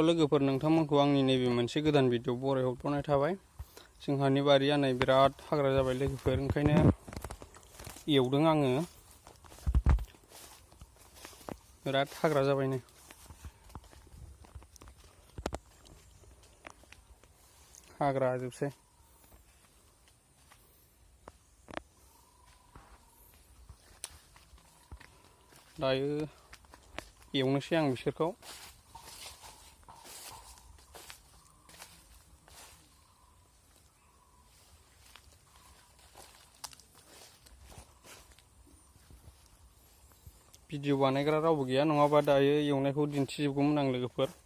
लोगोफोर नोंथांमोनखौ आंनि नैबे मोनसे गोदान भिडिअ बरायहरनाय थाबाय। जोंहानि बारिया नै बिराद हाग्रा जाबाय लोगोफोर, ओंखायनो एवदों आङो। बिराद हाग्रा जाबायनो। हाग्रा जोबसै। दायो एवनोसै आं बिसोरखौ। भिडिअ बानायग्रा रावबो गैया, नङाबा दायो एवनायखौ दिन्थिजोबगौमोन आं लोगोफोर।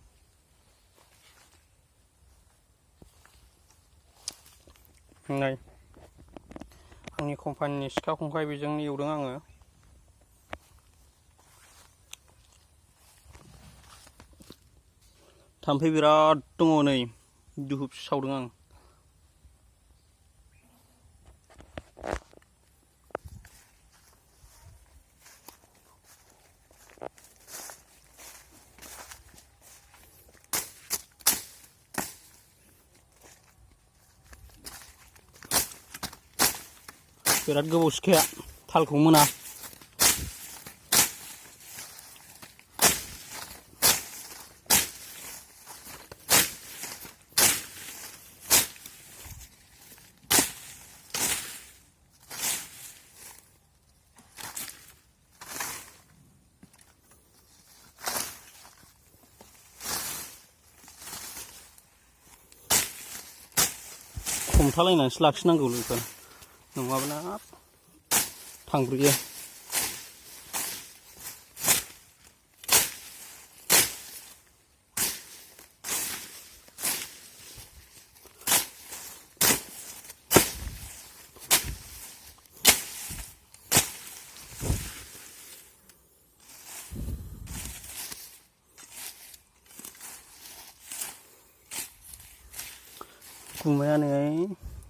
नै आंनि कम्पानिनि सिखा खंखाइ बेजोंनो एवदों आङो। थाम्फै बिराद दङ, नै दुहुब सावदों आं। बिराद गोबाव सिखाया, थालखौ मोना। हमथालायनानैसो लाखिनांगौ लोगोफोर, नङाब्ला थांब्रयो। गुमाया नै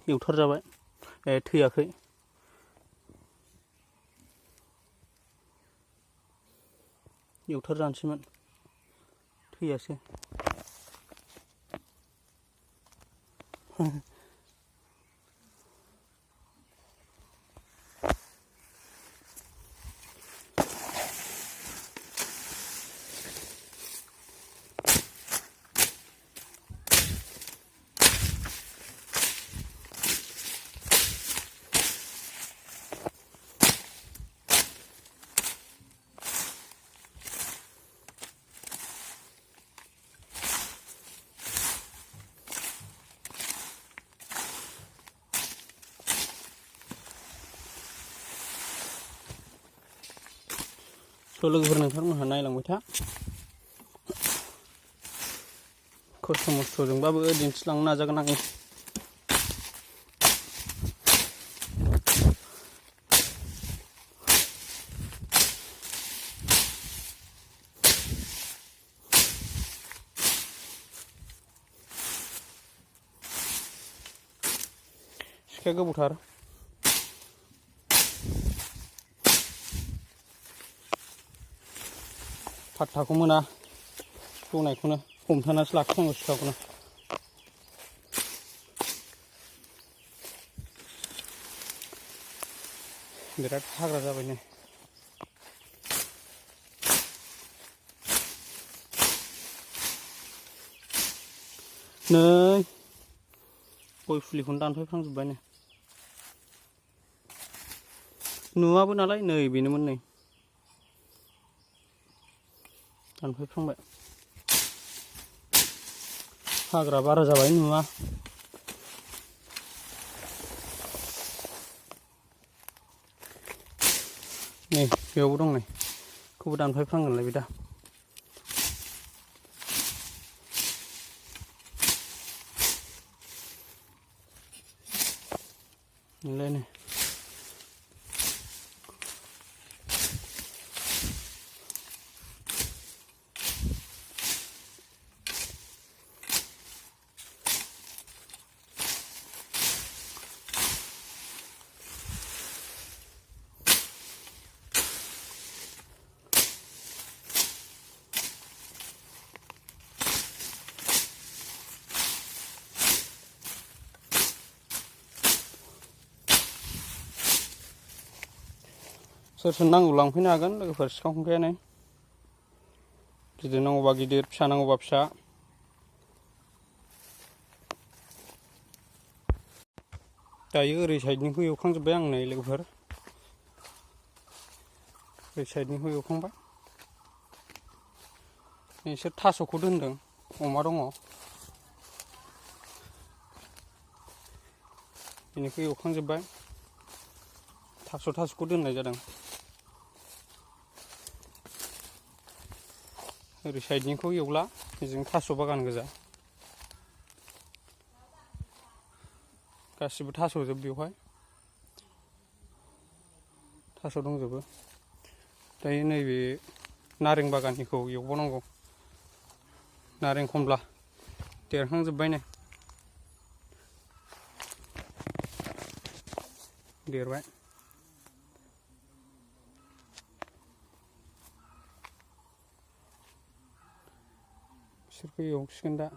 एवथार जाबाय, थैयाखै। एवथार जानोसैमोन, थैयासै। लोगोफोर नोंथांमोनहा नायलांबाय था। खस्थ' मस्थ'जोंबाबो दिन्थिलांनो नाजागोन आङो। सिखाया गोबौथार। फात्ताखौ मोना, जनायखौनो हमथानासो लाखिनांगौ सिखाखौनो। बिराद हाग्रा जाबाय नै। गय फुलिखौनो दानफायफ्रांजोब्बाय नै। नुवाबो नालाय, नै बेनोमोन नै। दानफायफ्रांबाय। हाग्रा बारा जाबाय, नुवा। नै बेयावबो दं, नै बेखौबो दानफायफ्रांगोनलाय बे दा। नोंलाय नै सोर सोर नांगौ लांफैनो हागोन लोगोफोर सिखा खंखायानो गिदिर नांगौबा गिदिर फिसा नांगौबा फिसा दायो ओरै साइडनिखौ एवखांजोब्बाय आं नै लोगोफोर ओरै साइडनिखौ एवखांबाय नोंसोर थास'खौ दोनदों अमा दङ बेनिखौ एवखांजोब्बाय थास'खौ दोननाय जादों ओरै साइडनिखौ एवला बेजों थास' बागान गोजा गासिबो थास'जोब बेवहाय थास' दंजोबो दायो नैबे नारें बागाननिखौ एवबावनांगौ नारें खमला देरहांजोब्बाय नै देरबाय बिसोरखौ एवसिगोन दा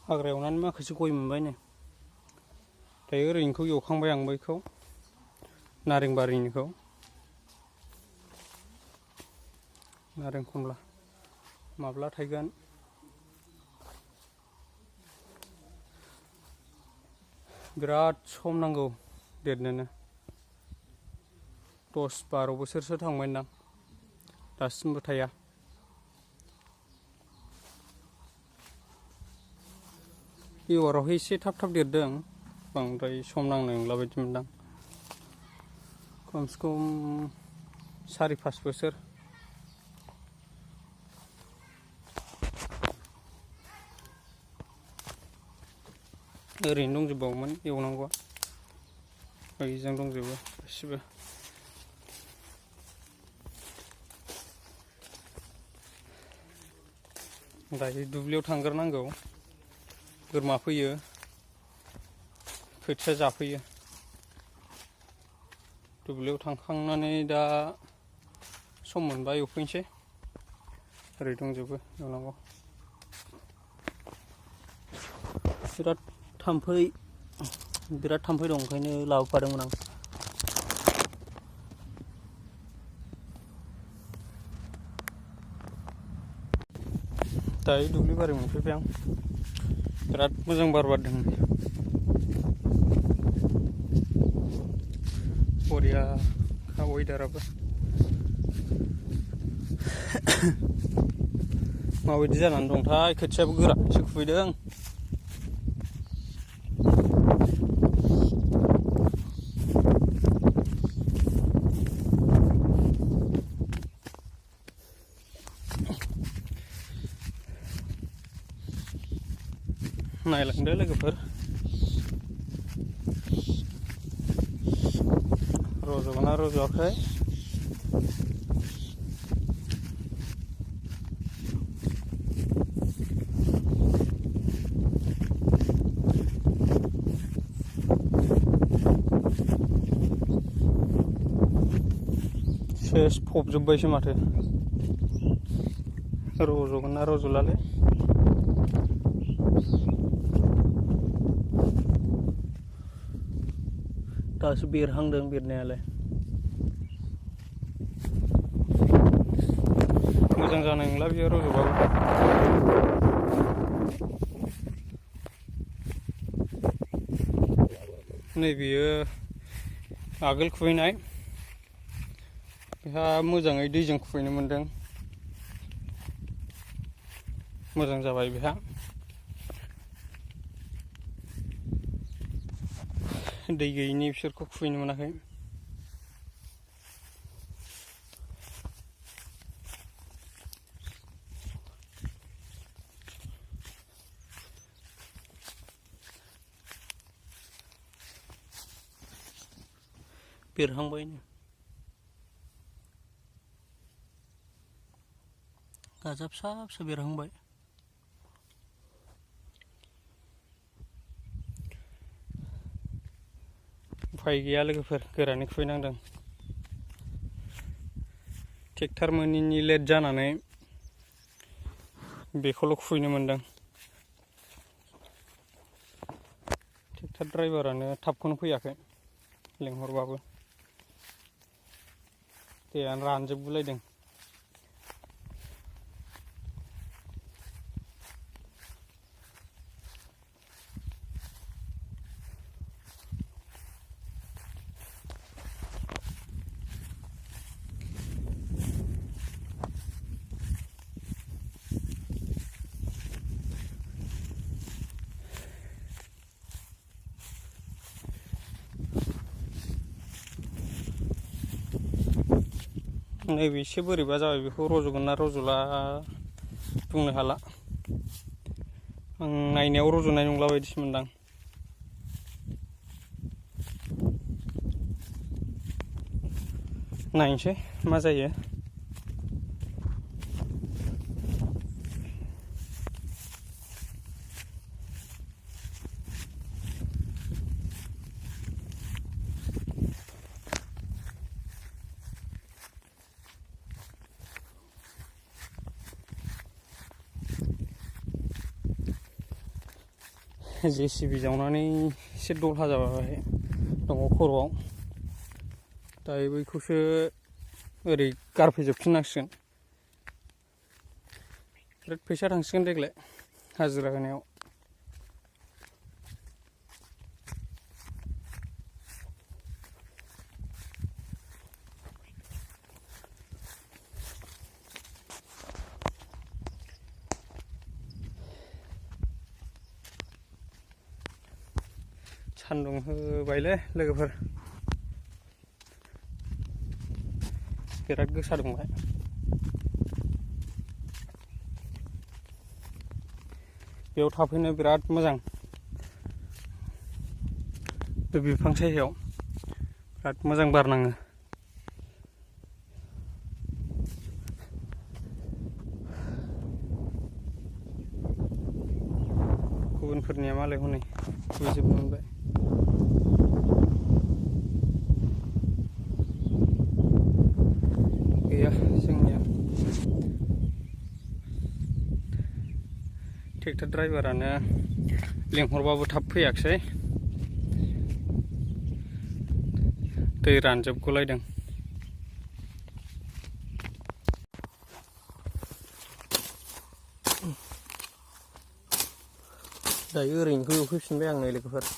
हाग्रा एवनानै माखासे गय मोनबाय नै दायो ओरैनिखौ एवखांबाय आं बैखौ नारें बारिनिखौ नारें खमला माब्ला थायगोन बिराद सम नांगौ देरनोनो 10-12 बोसोरसो थांबायदां दासिमबो थाया एबारावहाय एसे थाब देरदों बांद्राय सम नांनाय नंला बायदि मोनदां खमसे खम 4-5 बोसोर ओरैनो दंजोबबावोमोन एवनांगौआ बैजों दंजोबो गासिबो दायो दुब्लियाव थांग्रोनांगौ बोरमा फैयो खोथिया जाफैयो दुब्लियाव थांखांनानै दा सम मोनबा एवफैनोसै ओरै दंजोबो एवनांगौ बिराद थाम्फै दं ओंखायनो लाबोफादोंमोन आं दायो दुब्लि बारि मोनफैबाय आं बिराद मोजां बार बारदों बरिया वेदाराबो माबायदि जानानै दंथाय खोथियाबो गोरासो खुबैदों नायलांदो लोगोफोर रज'गोना रज'आखै सेस फबजोब्बायसो माथो रज'गोना रज'लालै दासो बेरहांदों बेरनायालाय मोजां जानाय नंला बियो रज'बाबो नैबेयो आगोल खुबैनाय बेहा मोजाङै दैजों खुबैनो मोनदों मोजां जाबाय बेहा दै गैयिनि बिसोरखौ खुबैनो मोनाखै बेरहांबायनो गाजा फिसा फिसा बेरहांबाय उफाय गैया लोगोफोर गोरानै खुबैनांदों ट्रेक्टर मोनैनि लेट जानानै बेखौल' खुबैनो मोनदों। ट्रेक्टर ड्राइभारानो थाबखौनो फैयाखै लेंहरबाबो। दैयानो रानजोबगुलायदों। नैबे एसे बोरैबा जाबाय, बेखौ रज'गोन ना रज'ला बुंनो हाला। आं नायनायाव रज'नाय नंला बायदिसो मोनदां। नायनोसै मा जायो। जेसिबि जावनानै एसे दलहा जाबाय दङ खर'आव। दायो बैखौसो ओरै गारफैजोबफिननांसिगोन। बिराद फैसा थांसिगोन देग्लाय हाजिरा होनायाव। सान्दुं होबायलै लोगोफोर, बिराद गोसा दुंबाय। बेयाव थाफैनो बिराद मोजां, बे बिफां सायायाव बिराद मोजां बार नाङो। गुबुनफोरनिया मालाय हनै खुबैजोबनो मोनबाय। गैया जोंनिया ट्रेक्टर ड्राइभारानो लेंहरबाबो थाब फैयाखिसै। दै रानजोबगुलायदों। दायो ओरैनोखौ एवफैफिनबाय आं नै लोगोफोर।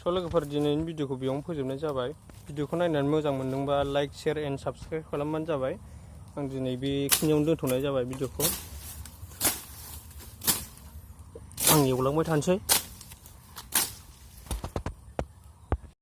लोगोफोर दिनैनि भिडिअखौ बेयावनो फोजोबनाय जाबाय। भिडिअखौ नायनानै मोजां मोनदोंबा लाइक, शेयार एन्ड साबस्क्राइब खालामबानो जाबाय। आं दिनै बेखिनियावनो दोनथ'नाय जाबाय भिडिअखौ। आं एवलांबाय थानोसै।